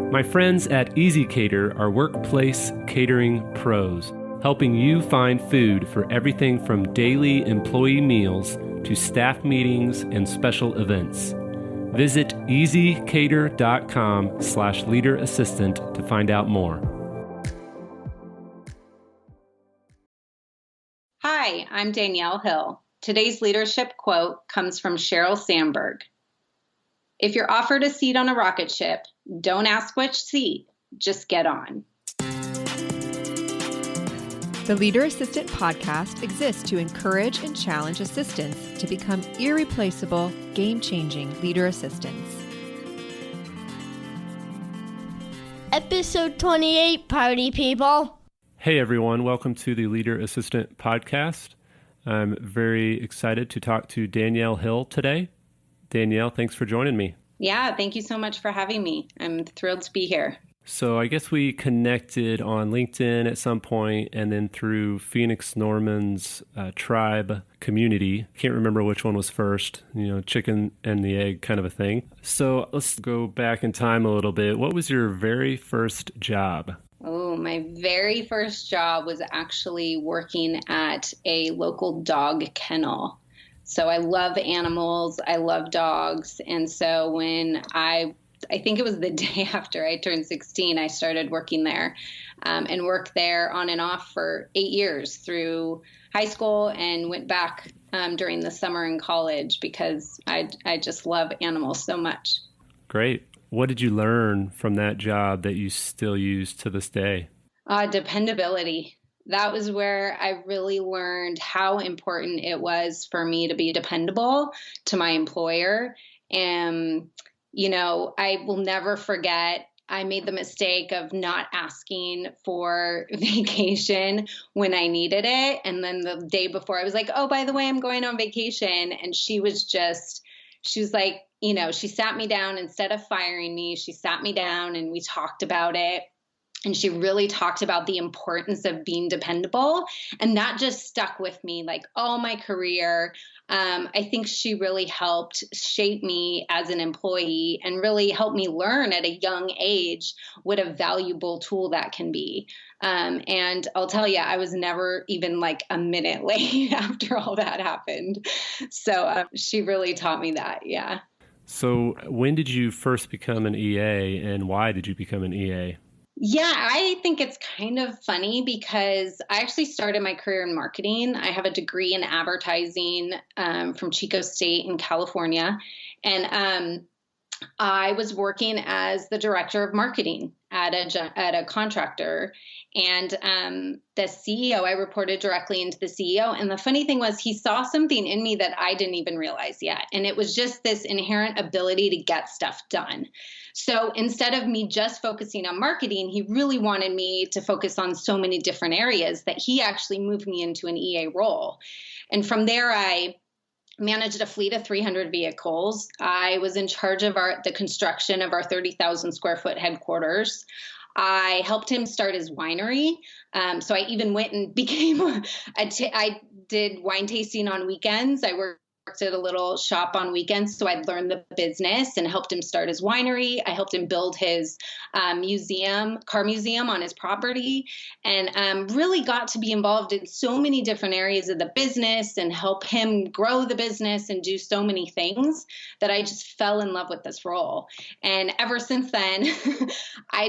My friends at Easy Cater are workplace catering pros, helping you find food for everything from daily employee meals to staff meetings and special events. Visit easycater.com/leaderassistant to find out more. Hi, I'm Danielle Hill. Today's leadership quote comes from Sheryl Sandberg. If you're offered a seat on a rocket ship, don't ask which seat, just get on. The Leader Assistant podcast exists to encourage and challenge assistants to become irreplaceable, game-changing leader assistants. Episode 28, party people. Hey everyone, welcome to the Leader Assistant podcast. I'm very excited to talk to Danielle Hill today. Danielle, thanks for joining me. Yeah, thank you so much for having me. I'm thrilled to be here. So I guess we connected on LinkedIn at some point and then through Phoenix Norman's tribe community. Can't remember which one was first, chicken and the egg kind of a thing. So let's go back in time a little bit. What was your very first job? Oh, my very first job was actually working at a local dog kennel. So I love animals, I love dogs, and so when I think it was the day after I turned 16, I started working there and worked there on and off for 8 years through high school and went back during the summer in college because I just love animals so much. Great. What did you learn from that job that you still use to this day? Dependability. That was where I really learned how important it was for me to be dependable to my employer. And, I will never forget, I made the mistake of not asking for vacation when I needed it. And then the day before I was like, oh, by the way, I'm going on vacation. And she was like, she sat me down instead of firing me. She sat me down and we talked about it. And she really talked about the importance of being dependable. And that just stuck with me like all my career. I think she really helped shape me as an employee and really helped me learn at a young age what a valuable tool that can be. And I'll tell you, I was never even like a minute late after all that happened. So she really taught me that. Yeah. So when did you first become an EA and why did you become an EA? Yeah, I think it's kind of funny because I actually started my career in marketing. I have a degree in advertising from Chico State in California. And I was working as the director of marketing at a contractor. And the CEO, I reported directly into the CEO. And the funny thing was he saw something in me that I didn't even realize yet. And it was just this inherent ability to get stuff done. So instead of me just focusing on marketing, he really wanted me to focus on so many different areas that he actually moved me into an EA role. And from there, I managed a fleet of 300 vehicles. I was in charge of the construction of our 30,000 square foot headquarters. I helped him start his winery. So I even went and became I did wine tasting on weekends. I worked at a little shop on weekends. So I'd learned the business and helped him start his winery. I helped him build his car museum on his property, and really got to be involved in so many different areas of the business and help him grow the business and do so many things that I just fell in love with this role. And ever since then, I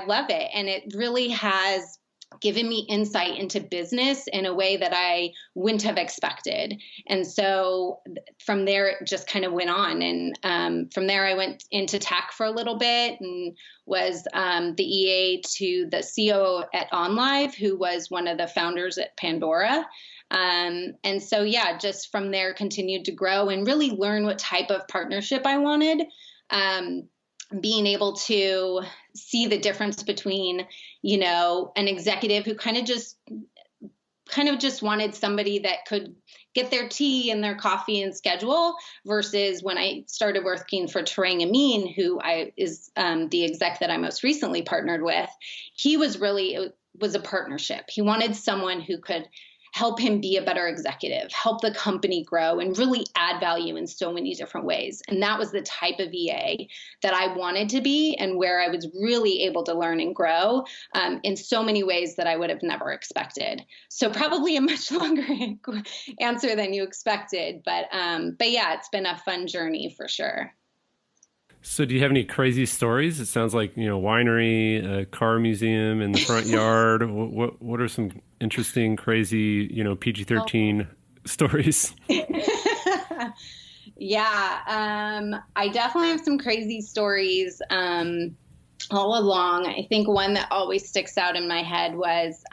love it. And it really has given me insight into business in a way that I wouldn't have expected. And so from there, it just kind of went on. And from there, I went into tech for a little bit and was the EA to the COO at OnLive, who was one of the founders at Pandora. And so, just from there, continued to grow and really learn what type of partnership I wanted. Being able to see the difference between, an executive who kind of just wanted somebody that could get their tea and their coffee and schedule versus when I started working for Tarang Amin, who is the exec that I most recently partnered with. He was a partnership. He wanted someone who could help him be a better executive, help the company grow, and really add value in so many different ways. And that was the type of EA that I wanted to be, and where I was really able to learn and grow in so many ways that I would have never expected. So probably a much longer answer than you expected, but yeah, it's been a fun journey for sure. So do you have any crazy stories? It sounds like, winery, a car museum in the front yard. What are some interesting, crazy, PG-13 stories? Yeah, I definitely have some crazy stories all along. I think one that always sticks out in my head was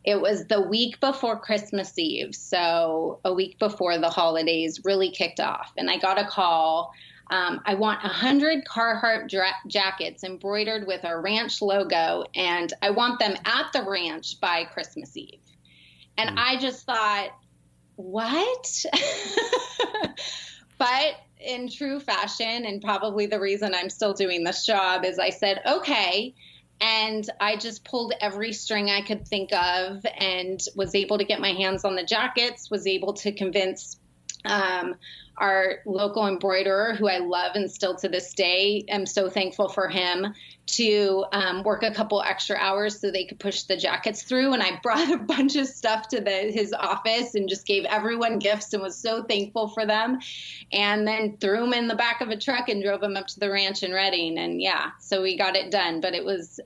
it was the week before Christmas Eve, so a week before the holidays really kicked off, and I got a call. I want 100 Carhartt jackets embroidered with our ranch logo, and I want them at the ranch by Christmas Eve. And I just thought, what? But in true fashion, and probably the reason I'm still doing this job, is I said, okay. And I just pulled every string I could think of and was able to get my hands on the jackets, was able to convince our local embroiderer, who I love and still to this day am so thankful for him, to work a couple extra hours so they could push the jackets through. And I brought a bunch of stuff to his office and just gave everyone gifts and was so thankful for them. And then threw them in the back of a truck and drove them up to the ranch in Redding. And yeah, so we got it done. But it was,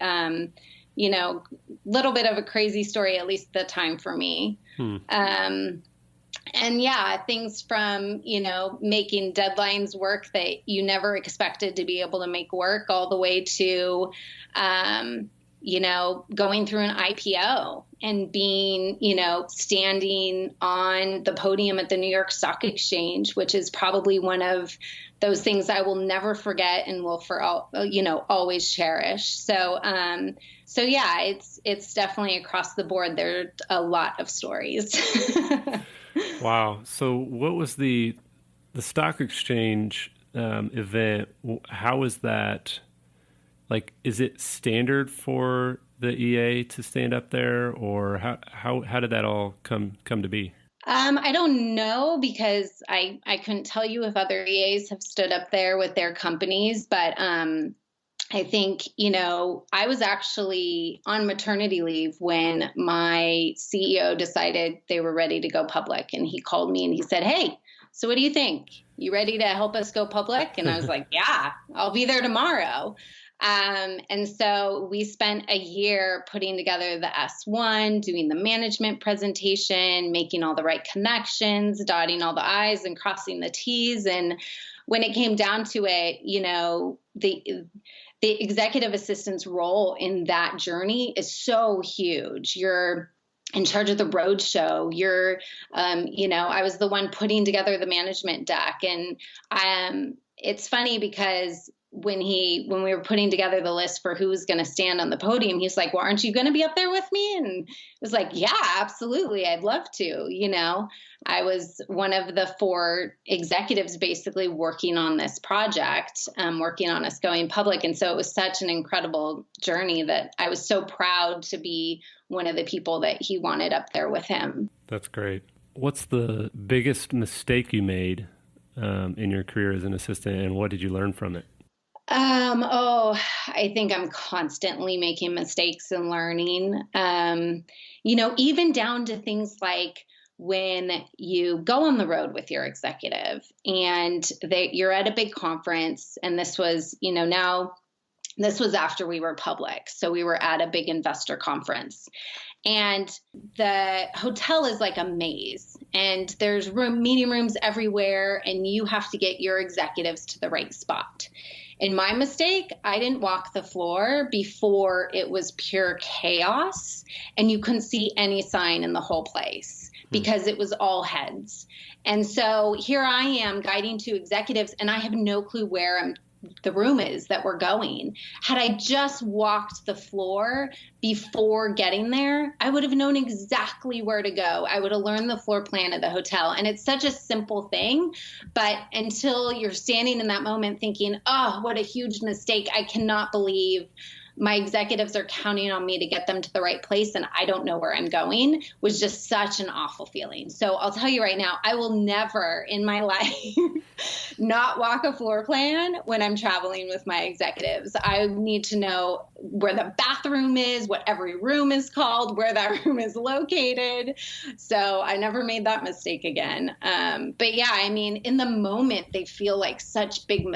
little bit of a crazy story, at least at the time for me. And yeah, things from, making deadlines work that you never expected to be able to make work, all the way to, going through an IPO and being, standing on the podium at the New York Stock Exchange, which is probably one of those things I will never forget and will always cherish. So yeah, it's definitely across the board. There are a lot of stories. Wow. So what was the stock exchange event? How was that? Like, is it standard for the EA to stand up there, or how did that all come to be? I don't know, because I couldn't tell you if other EAs have stood up there with their companies, but I think, I was actually on maternity leave when my CEO decided they were ready to go public. And he called me and he said, hey, so what do you think? You ready to help us go public? And I was like, yeah, I'll be there tomorrow. And so we spent a year putting together the S1, doing the management presentation, making all the right connections, dotting all the I's and crossing the T's. And when it came down to it, the executive assistant's role in that journey is so huge. You're in charge of the road show. You're, I was the one putting together the management deck. And it's funny because when we were putting together the list for who was going to stand on the podium, he's like, well, aren't you going to be up there with me? And it was like, yeah, absolutely. I'd love to. I was one of the 4 executives basically working on this project, working on us going public. And so it was such an incredible journey that I was so proud to be one of the people that he wanted up there with him. That's great. What's the biggest mistake you made in your career as an assistant, and what did you learn from it? I think I'm constantly making mistakes and learning, even down to things like when you go on the road with your executive and you're at a big conference, and this was, this was after we were public. So we were at a big investor conference, and the hotel is like a maze, and there's meeting rooms everywhere, and you have to get your executives to the right spot. In my mistake, I didn't walk the floor before it was pure chaos, and you couldn't see any sign in the whole place because it was all heads. And so here I am guiding 2 executives, and I have no clue where the room is that we're going. Had I just walked the floor before getting there, I would have known exactly where to go. I would have learned the floor plan of the hotel. And it's such a simple thing, but until you're standing in that moment thinking, oh, what a huge mistake. I cannot believe my executives are counting on me to get them to the right place and I don't know where I'm going was just such an awful feeling. So I'll tell you right now, I will never in my life not walk a floor plan when I'm traveling with my executives. I need to know where the bathroom is, what every room is called, where that room is located. So I never made that mistake again. But yeah, I mean, in the moment, they feel like such big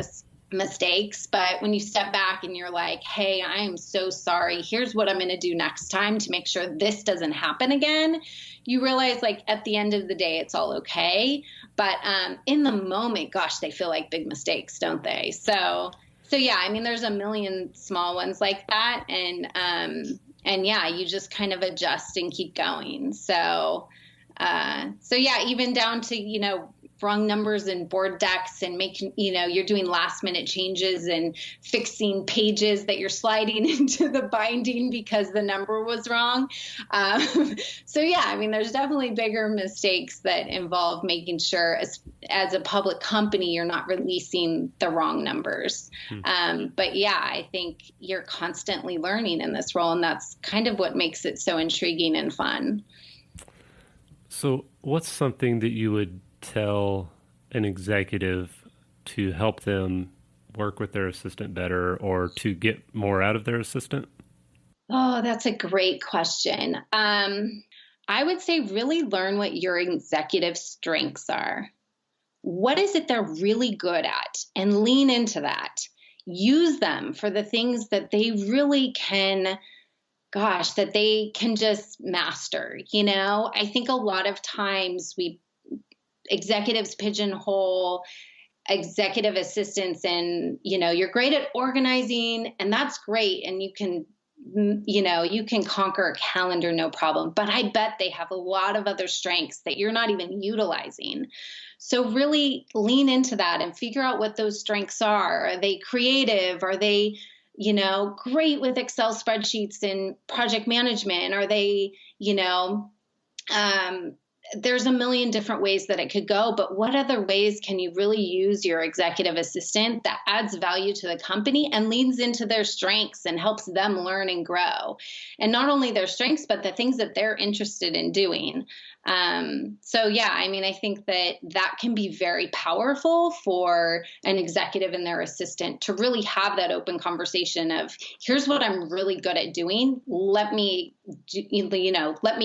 mistakes. But when you step back and you're like, hey, I am so sorry. Here's what I'm going to do next time to make sure this doesn't happen again. You realize like at the end of the day, it's all okay. But in the moment, gosh, they feel like big mistakes, don't they? So yeah, I mean, there's a million small ones like that. And yeah, you just kind of adjust and keep going. So yeah, even down to, wrong numbers in board decks and making, you're doing last minute changes and fixing pages that you're sliding into the binding because the number was wrong. So yeah, I mean, there's definitely bigger mistakes that involve making sure as a public company, you're not releasing the wrong numbers. But yeah, I think you're constantly learning in this role, and that's kind of what makes it so intriguing and fun. So what's something that you would tell an executive to help them work with their assistant better or to get more out of their assistant? Oh, that's a great question. I would say really learn what your executive strengths are. What is it they're really good at? And lean into that. Use them for the things that they really can that they can just master. I think a lot of times executives pigeonhole executive assistants and, you're great at organizing and that's great. And you can conquer a calendar, no problem. But I bet they have a lot of other strengths that you're not even utilizing. So really lean into that and figure out what those strengths are. Are they creative? Are they great with Excel spreadsheets and project management? Are they, there's a million different ways that it could go, but what other ways can you really use your executive assistant that adds value to the company and leans into their strengths and helps them learn and grow? And not only their strengths, but the things that they're interested in doing. So yeah, I mean, I think that can be very powerful for an executive and their assistant to really have that open conversation of, here's what I'm really good at doing. Let me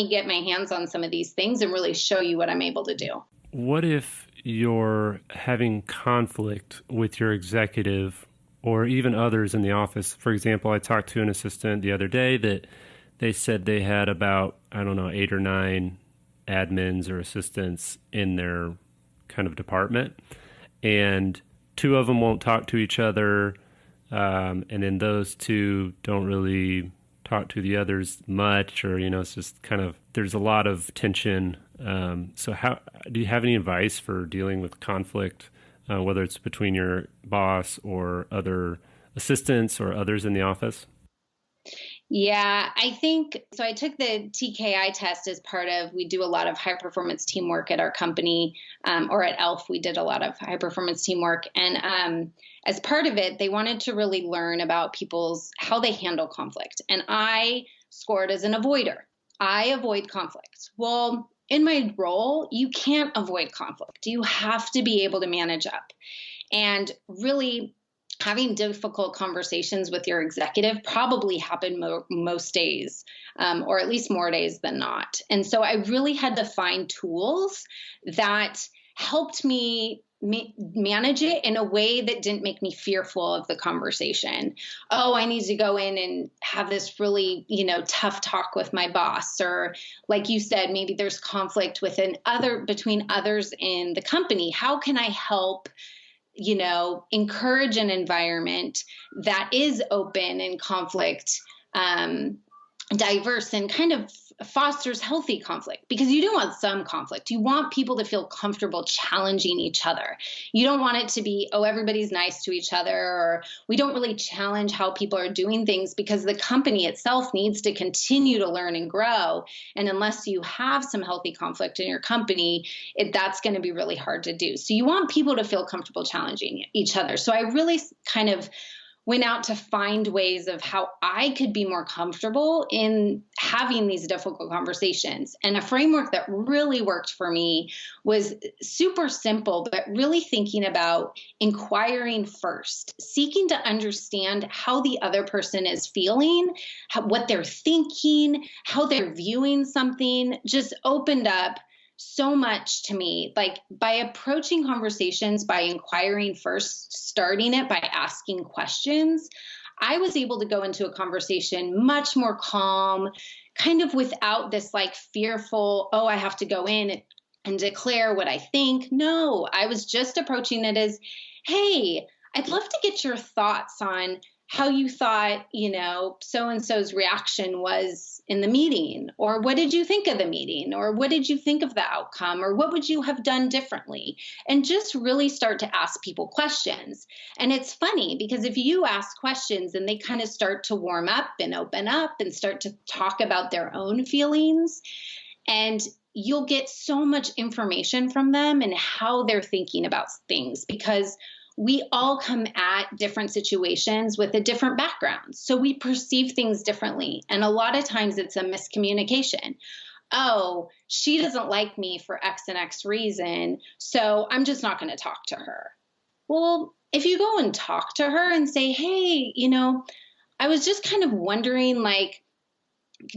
get my hands on some of these things and really show you what I'm able to do. What if you're having conflict with your executive or even others in the office? For example, I talked to an assistant the other day that they said they had about, 8 or 9 admins or assistants in their kind of department, and 2 of them won't talk to each other, and then those 2 don't really talk to the others much, or it's just kind of, there's a lot of tension. So how do you have any advice for dealing with conflict, whether it's between your boss or other assistants or others in the office? Yeah, I think so. I took the TKI test as part of, we do a lot of high performance teamwork at our company, or at e.l.f. we did a lot of high performance teamwork. And as part of it, they wanted to really learn about how they handle conflict. And I scored as an avoider. I avoid conflict. Well, in my role, you can't avoid conflict. You have to be able to manage up. And really, having difficult conversations with your executive probably happen most days, or at least more days than not. And so I really had to find tools that helped me manage it in a way that didn't make me fearful of the conversation. Oh, I need to go in and have this really, tough talk with my boss. Or like you said, maybe there's conflict between others in the company. How can I help encourage an environment that is open and conflict, diverse, and kind of fosters healthy conflict? Because you do want some conflict. You want people to feel comfortable challenging each other. You don't want it to be, oh, everybody's nice to each other, or we don't really challenge how people are doing things, because the company itself needs to continue to learn and grow. And unless you have some healthy conflict in your company, that's going to be really hard to do. So you want people to feel comfortable challenging each other. So I really kind of went out to find ways of how I could be more comfortable in having these difficult conversations. And a framework that really worked for me was super simple, but really thinking about inquiring first, seeking to understand how the other person is feeling, what they're thinking, how they're viewing something, just opened up so much to me. Like by approaching conversations, by inquiring first, starting it by asking questions, I was able to go into a conversation much more calm, kind of without this like fearful, oh, I have to go in and declare what I think. No, I was just approaching it as, hey, I'd love to get your thoughts on how you thought, so-and-so's reaction was in the meeting, or what did you think of the meeting, or what did you think of the outcome, or what would you have done differently? And just really start to ask people questions. And it's funny because if you ask questions and they kind of start to warm up and open up and start to talk about their own feelings, and you'll get so much information from them and how they're thinking about things, because we all come at different situations with a different background. So we perceive things differently. And a lot of times it's a miscommunication. Oh, she doesn't like me for X and X reason, so I'm just not going to talk to her. Well, if you go and talk to her and say, hey, I was just kind of wondering,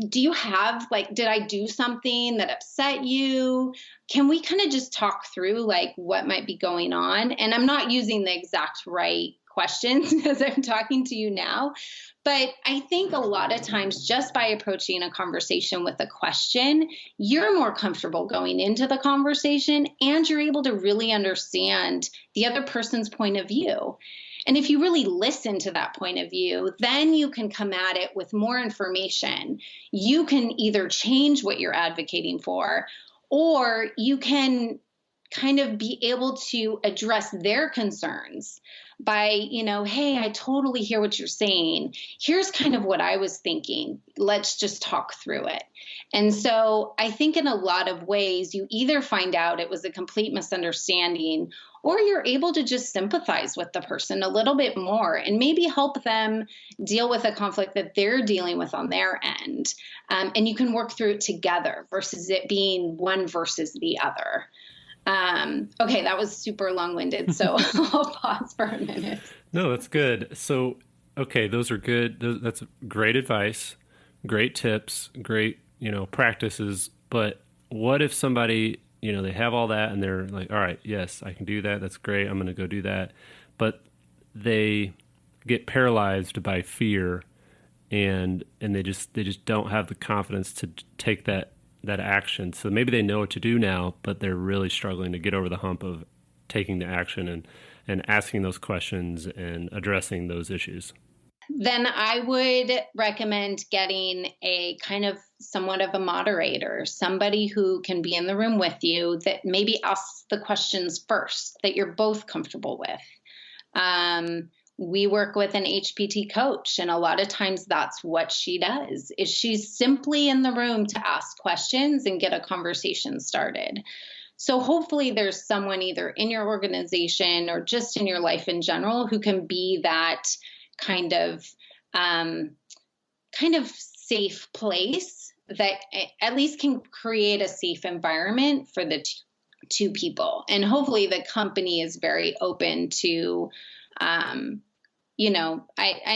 do you have, did I do something that upset you? Can we kind of just talk through what might be going on? And I'm not using the exact right questions as I'm talking to you now, but I think a lot of times just by approaching a conversation with a question, you're more comfortable going into the conversation and you're able to really understand the other person's point of view. And if you really listen to that point of view, then you can come at it with more information. You can either change what you're advocating for, or you can kind of be able to address their concerns by, hey, I totally hear what you're saying. Here's kind of what I was thinking. Let's just talk through it. And so I think in a lot of ways, you either find out it was a complete misunderstanding, or you're able to just sympathize with the person a little bit more and maybe help them deal with a conflict that they're dealing with on their end. And you can work through it together versus it being one versus the other. Okay, that was super long-winded, so I'll pause for a minute. No, that's good. So, okay, those are good. That's great advice, great tips, great, practices. But what if somebody, they have all that and they're like, all right, yes, I can do that. That's great. I'm going to go do that. But they get paralyzed by fear and they just don't have the confidence to take that action. So maybe they know what to do now, but they're really struggling to get over the hump of taking the action and asking those questions and addressing those issues. Then I would recommend getting a kind of somewhat of a moderator, somebody who can be in the room with you that maybe asks the questions first that you're both comfortable with. We work with an HPT coach, and a lot of times that's what she does, is she's simply in the room to ask questions and get a conversation started. So hopefully there's someone either in your organization or just in your life in general who can be that kind of safe place that at least can create a safe environment for the two people. And hopefully the company is very open to, I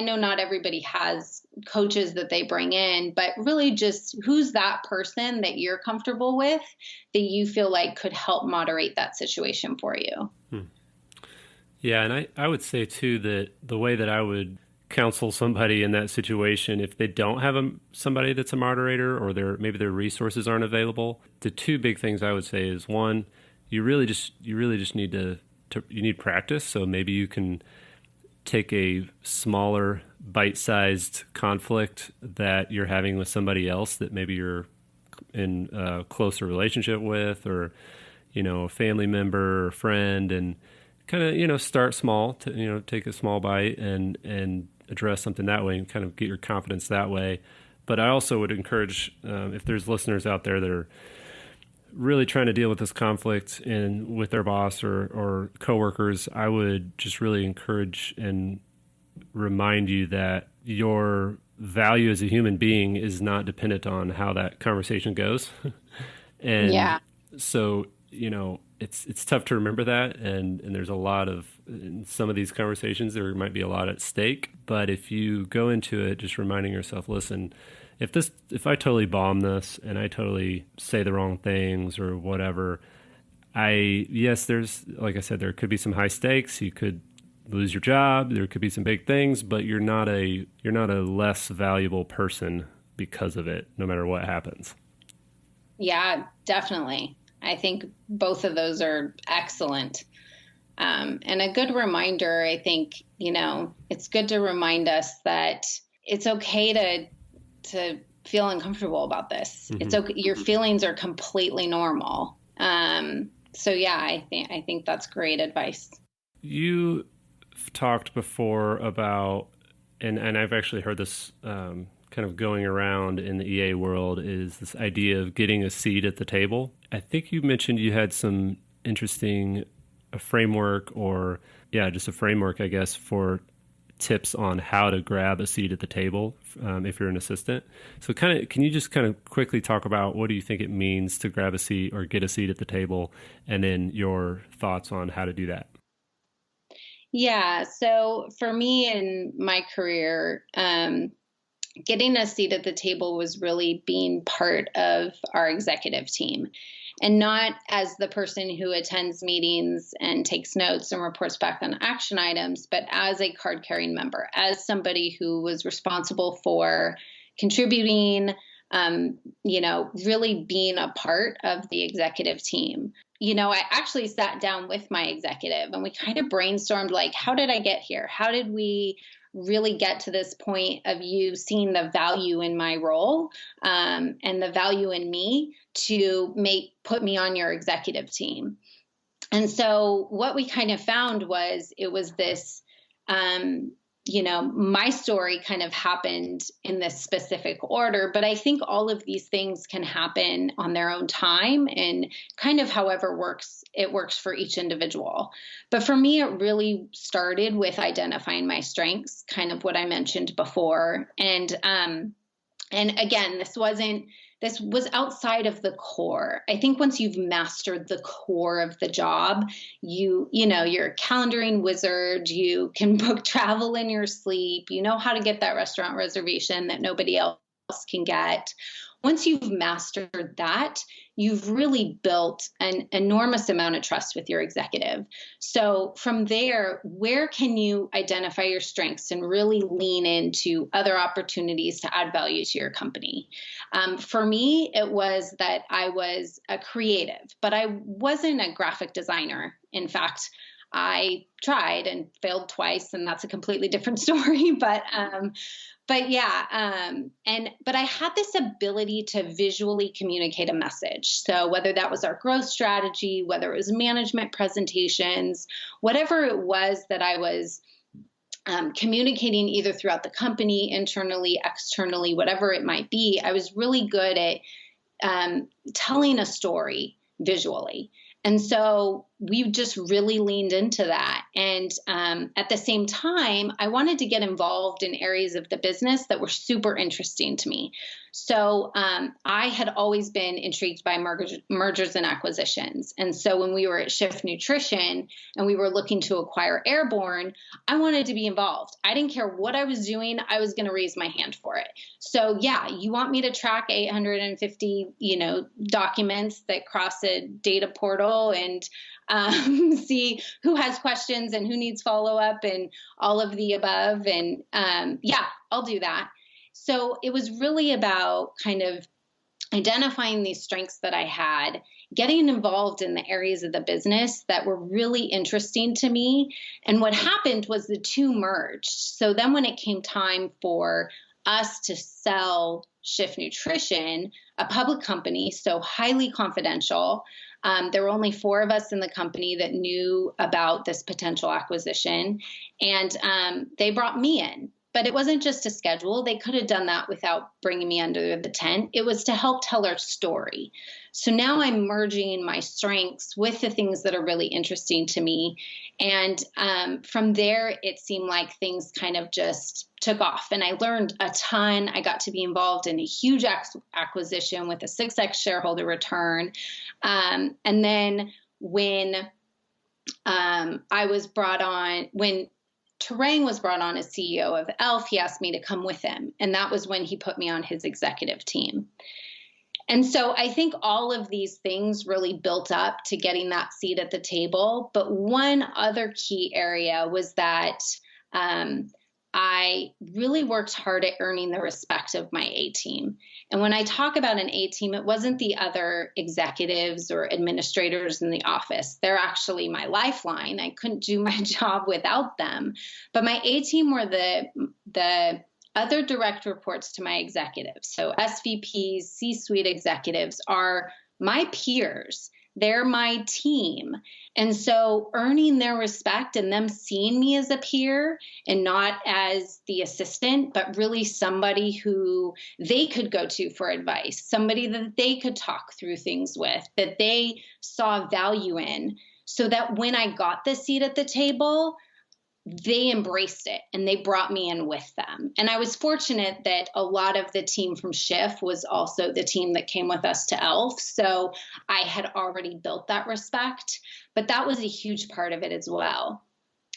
know not everybody has coaches that they bring in, but really just who's that person that you're comfortable with that you feel like could help moderate that situation for you. Yeah, and I would say too that the way that I would counsel somebody in that situation, if they don't have somebody that's a moderator or maybe their resources aren't available, the two big things I would say is, one, you really just need you need practice. So maybe you can take a smaller bite-sized conflict that you're having with somebody else that maybe you're in a closer relationship with, or a family member or friend, and kind of start small to take a small bite and address something that way and kind of get your confidence that way. But I also would encourage, if there's listeners out there that are really trying to deal with this conflict with their boss or coworkers, I would just really encourage and remind you that your value as a human being is not dependent on how that conversation goes. And Yeah. so, it's tough to remember that. And there's a lot in some of these conversations, there might be a lot at stake. But if you go into it just reminding yourself, listen, if I totally bomb this and I totally say the wrong things or whatever, there's, like I said, there could be some high stakes. You could lose your job. There could be some big things, but you're not a less valuable person because of it, no matter what happens. Yeah, definitely. I think both of those are excellent. And a good reminder, I think, it's good to remind us that it's okay to feel uncomfortable about this. Mm-hmm. It's okay. Your feelings are completely normal. So yeah, I think that's great advice. You talked before about, and I've actually heard this kind of going around in the EA world, is this idea of getting a seat at the table. I think you mentioned you had some interesting framework just a framework, I guess, for tips on how to grab a seat at the table if you're an assistant. So can you just kind of quickly talk about what do you think it means to grab a seat or get a seat at the table, and then your thoughts on how to do that? Yeah. So for me in my career, getting a seat at the table was really being part of our executive team, and not as the person who attends meetings and takes notes and reports back on action items, but as a card-carrying member, as somebody who was responsible for contributing, really being a part of the executive team. I actually sat down with my executive and we kind of brainstormed, like, how did I get here? How did we really get to this point of you seeing the value in my role and the value in me to put me on your executive team? And so what we kind of found was it was this, my story kind of happened in this specific order, but I think all of these things can happen on their own time and kind of however it works for each individual. But for me, it really started with identifying my strengths, kind of what I mentioned before. And again, this was outside of the core. I think once you've mastered the core of the job, you're a calendaring wizard. You can book travel in your sleep. You know how to get that restaurant reservation that nobody else can get. Once you've mastered that, you've really built an enormous amount of trust with your executive. So from there, where can you identify your strengths and really lean into other opportunities to add value to your company? For me, it was that I was a creative, but I wasn't a graphic designer. In fact, I tried and failed twice, and that's a completely different story. But I had this ability to visually communicate a message. So whether that was our growth strategy, whether it was management presentations, whatever it was that I was communicating either throughout the company, internally, externally, whatever it might be, I was really good at telling a story visually. And so we just really leaned into that. And at the same time, I wanted to get involved in areas of the business that were super interesting to me. So I had always been intrigued by mergers and acquisitions. And so when we were at Shift Nutrition and we were looking to acquire Airborne, I wanted to be involved. I didn't care what I was doing. I was going to raise my hand for it. So yeah, you want me to track 850, documents that cross a data portal and see who has questions and who needs follow-up and all of the above. And I'll do that. So it was really about kind of identifying these strengths that I had, getting involved in the areas of the business that were really interesting to me. And what happened was the two merged. So then when it came time for us to sell Shift Nutrition, a public company, so highly confidential, there were only 4 of us in the company that knew about this potential acquisition, and they brought me in. But it wasn't just to schedule. They could have done that without bringing me under the tent. It was to help tell our story. So now I'm merging my strengths with the things that are really interesting to me. And from there, it seemed like things kind of just took off. And I learned a ton. I got to be involved in a huge acquisition with a 6x shareholder return. And then when I was brought on, when Tarang was brought on as CEO of e.l.f, he asked me to come with him. And that was when he put me on his executive team. And so I think all of these things really built up to getting that seat at the table. But one other key area was that I really worked hard at earning the respect of my A team. And when I talk about an A team, it wasn't the other executives or administrators in the office. They're actually my lifeline. I couldn't do my job without them. But my A team were the other direct reports to my executives. So SVPs, C-suite executives are my peers. They're my team. And so earning their respect and them seeing me as a peer and not as the assistant, but really somebody who they could go to for advice, somebody that they could talk through things with, that they saw value in, so that when I got the seat at the table, they embraced it and they brought me in with them. And I was fortunate that a lot of the team from Schiff was also the team that came with us to e.l.f. So I had already built that respect, but that was a huge part of it as well.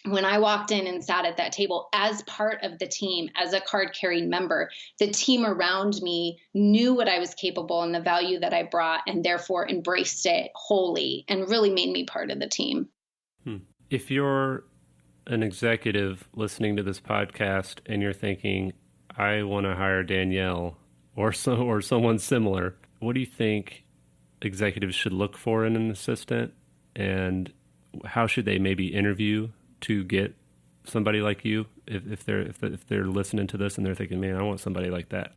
When I walked in and sat at that table as part of the team, as a card carrying member, the team around me knew what I was capable and the value that I brought, and therefore embraced it wholly and really made me part of the team. If you're an executive listening to this podcast and you're thinking, I want to hire Danielle or someone similar, what do you think executives should look for in an assistant, and how should they maybe interview to get somebody like you if they're listening to this and they're thinking, man, I want somebody like that?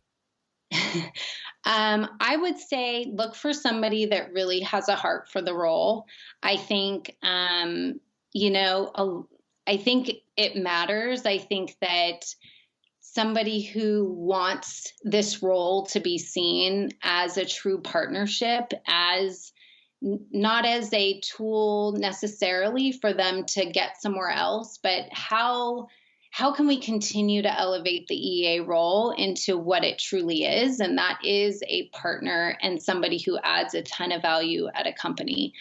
I would say look for somebody that really has a heart for the role. I think, I think it matters. I think that somebody who wants this role to be seen as a true partnership, as not as a tool necessarily for them to get somewhere else, but how can we continue to elevate the EA role into what it truly is? And that is a partner and somebody who adds a ton of value at a company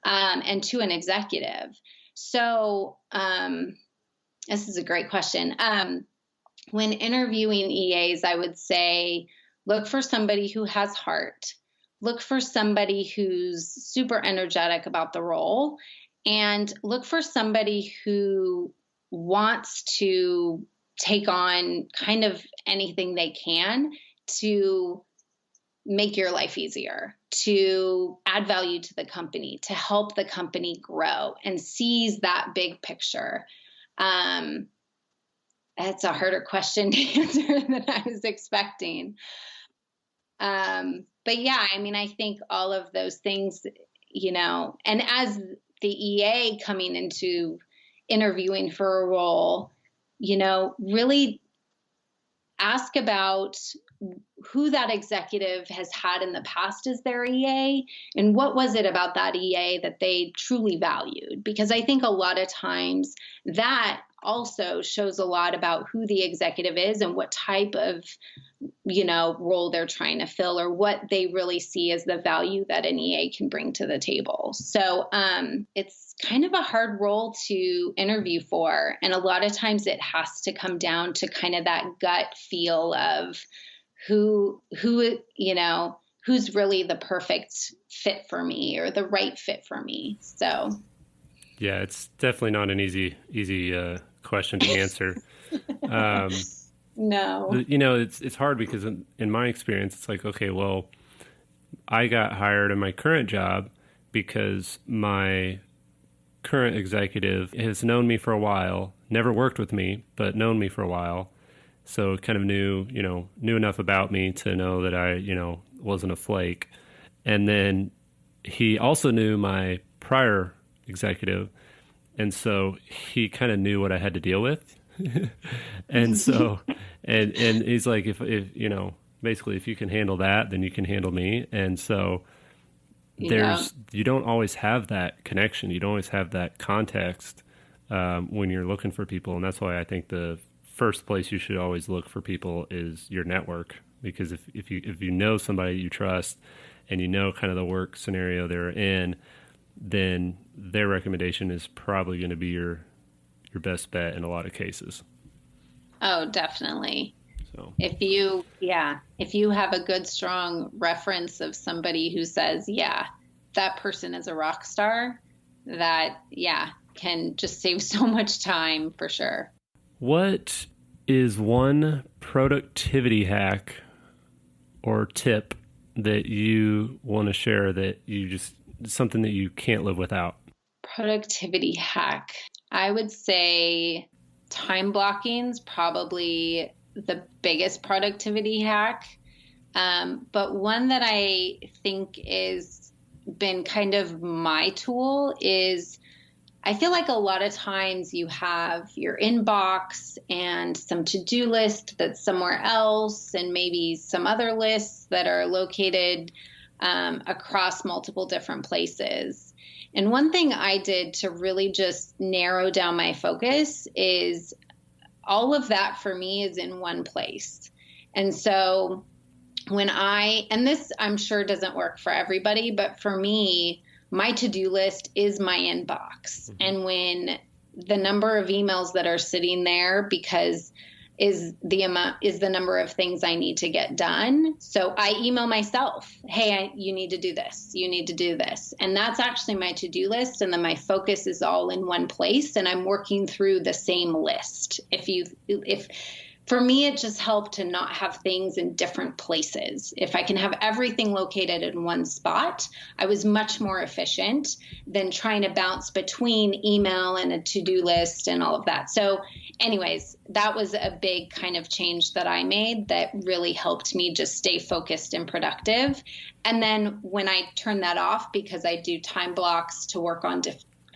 and to an executive. So this is a great question. When interviewing EAs, I would say look for somebody who has heart. Look for somebody who's super energetic about the role, and look for somebody who wants to take on kind of anything they can to make your life easier, to add value to the company, to help the company grow and sees that big picture. That's a harder question to answer than I was expecting. But yeah, I mean, I think all of those things, and as the EA coming into interviewing for a role, really ask about who that executive has had in the past as their EA and what was it about that EA that they truly valued. Because I think a lot of times that also shows a lot about who the executive is and what type of, role they're trying to fill, or what they really see as the value that an EA can bring to the table. So it's kind of a hard role to interview for. And a lot of times it has to come down to kind of that gut feel of who's really the perfect fit for me or the right fit for me. So yeah, it's definitely not an easy question to answer. No. It's hard because in my experience, it's like, okay, well, I got hired in my current job because my current executive has known me for a while, never worked with me, but known me for a while. So kind of knew enough about me to know that I, wasn't a flake. And then he also knew my prior executive. And so he kind of knew what I had to deal with. And so, and he's like, if basically if you can handle that, then you can handle me. And so you don't always have that connection. You don't always have that context when you're looking for people. And that's why I think the first place you should always look for people is your network. Because if you know somebody you trust and you know kind of the work scenario they're in, then their recommendation is probably going to be your best bet in a lot of cases. Oh, definitely. So if you have a good, strong reference of somebody who says, yeah, that person is a rock star, that, can just save so much time for sure. What is one productivity hack or tip that you want to share that you just, something that you can't live without? Productivity hack. I would say time blocking is probably the biggest productivity hack. But one that I think is been kind of my tool is I feel like a lot of times you have your inbox and some to-do list that's somewhere else and maybe some other lists that are located across multiple different places. And one thing I did to really just narrow down my focus is all of that for me is in one place. And so and this I'm sure doesn't work for everybody, but for me, my to-do list is my inbox. Mm-hmm. And when the number of emails that are sitting there because is the number of things I need to get done. So I email myself, hey, you need to do this. You need to do this. And that's actually my to-do list. And then my focus is all in one place and I'm working through the same list. For me, it just helped to not have things in different places. If I can have everything located in one spot, I was much more efficient than trying to bounce between email and a to-do list and all of that. So anyways, that was a big kind of change that I made that really helped me just stay focused and productive. And then when I turn that off, because I do time blocks to work on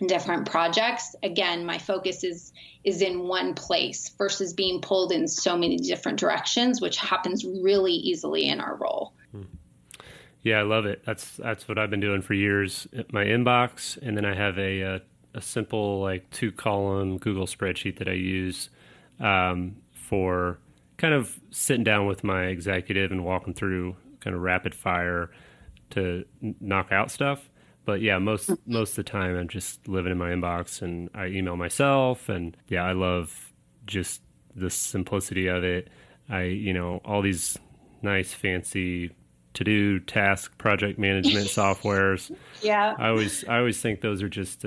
different projects, again, my focus is in one place versus being pulled in so many different directions, which happens really easily in our role. Yeah, I love it. That's what I've been doing for years. My inbox, and then I have a simple like 2-column Google spreadsheet that I use for kind of sitting down with my executive and walking through kind of rapid fire to knock out stuff. But yeah, most of the time I'm just living in my inbox and I email myself, and yeah, I love just the simplicity of it. All these nice fancy to-do task project management softwares. Yeah. I always think those are just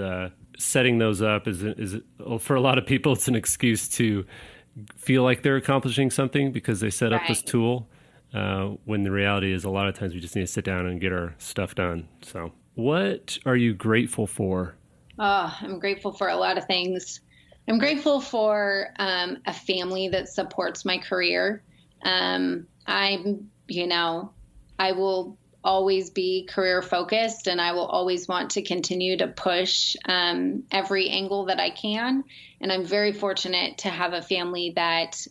setting those up is for a lot of people it's an excuse to feel like they're accomplishing something because they set up this tool. When the reality is a lot of times we just need to sit down and get our stuff done. So what are you grateful for? Oh, I'm grateful for a lot of things. I'm grateful for a family that supports my career. I will always be career focused and I will always want to continue to push every angle that I can. And I'm very fortunate to have a family that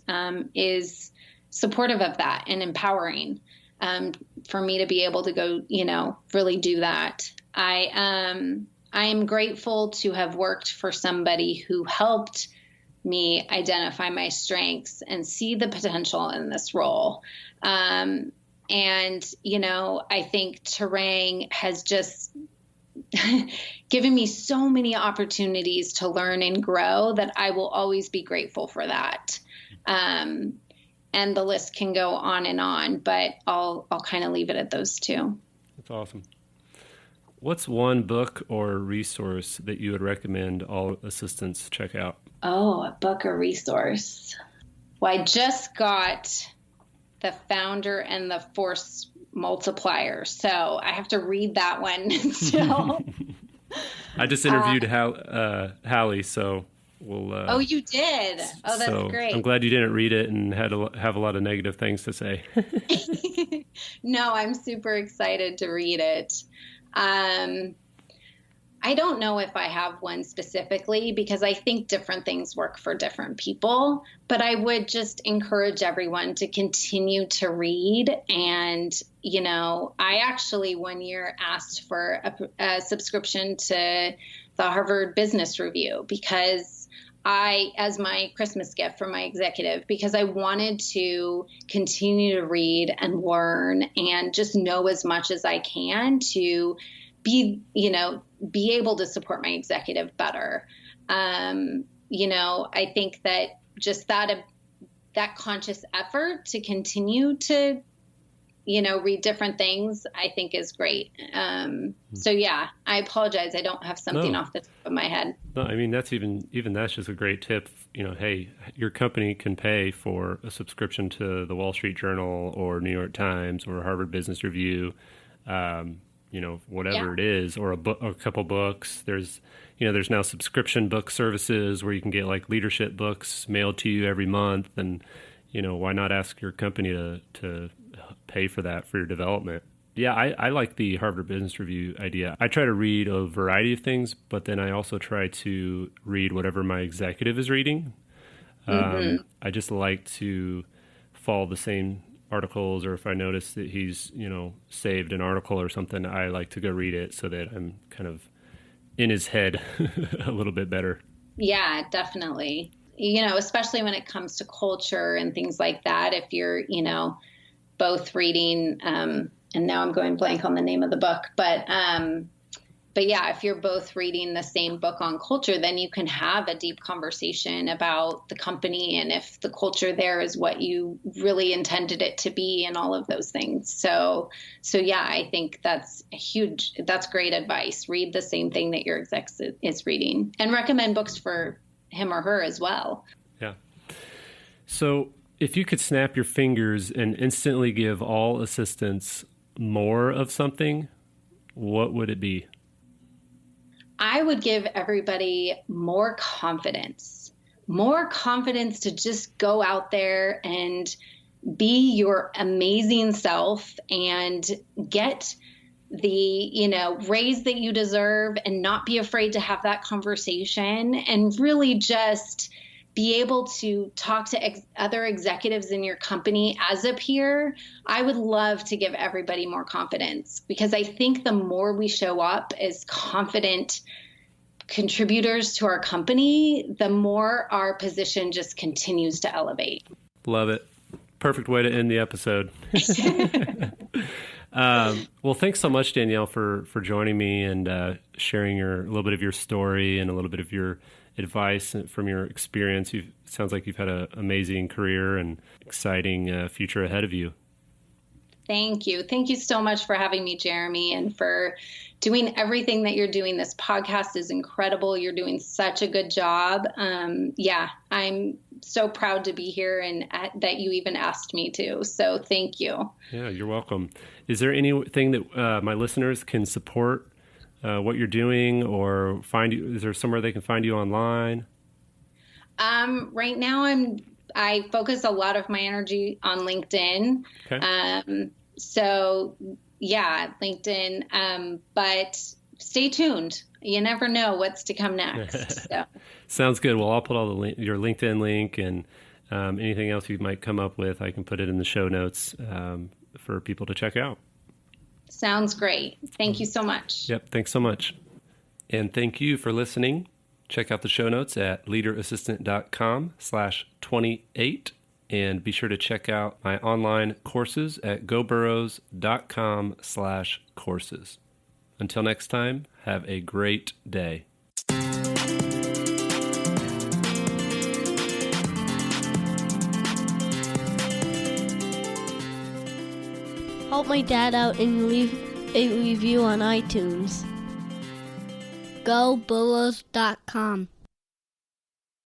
is supportive of that and empowering. For me to be able to go, really do that. I am grateful to have worked for somebody who helped me identify my strengths and see the potential in this role. And, I think Terang has just given me so many opportunities to learn and grow that I will always be grateful for that. And the list can go on, but I'll kind of leave it at those two. That's awesome. What's one book or resource that you would recommend all assistants check out? Oh, a book or resource. Well, I just got The Founder and the Force Multiplier, so I have to read that one still. I just interviewed Hallie, so we'll... oh, you did? Oh, that's great. I'm glad you didn't read it and have a lot of negative things to say. No, I'm super excited to read it. I I don't know if I have one specifically because I think different things work for different people, but I would just encourage everyone to continue to read. And, I actually one year asked for a subscription to the Harvard Business Review because as my Christmas gift for my executive, because I wanted to continue to read and learn and just know as much as I can to be able to support my executive better. I think that just that conscious effort to continue to, read different things, I think is great. So yeah, I apologize. I don't have something off the top of my head. No, I mean, that's that's just a great tip. Hey, your company can pay for a subscription to the Wall Street Journal or New York Times or Harvard Business Review. Whatever it is, or a couple books. There's now subscription book services where you can get like leadership books mailed to you every month. And, why not ask your company to pay for that for your development? Yeah, I like the Harvard Business Review idea. I try to read a variety of things, but then I also try to read whatever my executive is reading. I just like to follow the same articles, or if I notice that he's, saved an article or something, I like to go read it so that I'm kind of in his head a little bit better. Yeah, definitely. Especially when it comes to culture and things like that, if you're, both reading, and now I'm going blank on the name of the book, but yeah, if you're both reading the same book on culture, then you can have a deep conversation about the company and if the culture there is what you really intended it to be and all of those things. So yeah, I think that's great advice. Read the same thing that your exec is reading and recommend books for him or her as well. Yeah. So if you could snap your fingers and instantly give all assistants more of something, what would it be? I would give everybody more confidence to just go out there and be your amazing self and get the, raise that you deserve and not be afraid to have that conversation and really just be able to talk to other executives in your company as a peer. I would love to give everybody more confidence because I think the more we show up as confident contributors to our company, the more our position just continues to elevate. Love it. Perfect way to end the episode. Well, thanks so much, Danielle, for joining me and sharing a little bit of your story and a little bit of your advice from your experience. It sounds like you've had an amazing career and exciting future ahead of you. Thank you. Thank you so much for having me, Jeremy, and for doing everything that you're doing. This podcast is incredible. You're doing such a good job. Yeah, I'm so proud to be here and that you even asked me to. So thank you. Yeah, you're welcome. Is there anything that my listeners can support what you're doing or find you? Is there somewhere they can find you online? Right now I focus a lot of my energy on LinkedIn. Okay. So yeah, LinkedIn, but stay tuned. You never know what's to come next. So. Sounds good. Well, I'll put all your LinkedIn link and anything else you might come up with. I can put it in the show notes for people to check out. Sounds great. Thank you so much. Yep. Thanks so much. And thank you for listening. Check out the show notes at leaderassistant.com/28. And be sure to check out my online courses at goburrows.com/courses. Until next time, have a great day. Help my dad out and leave a review on iTunes. GoBurrows.com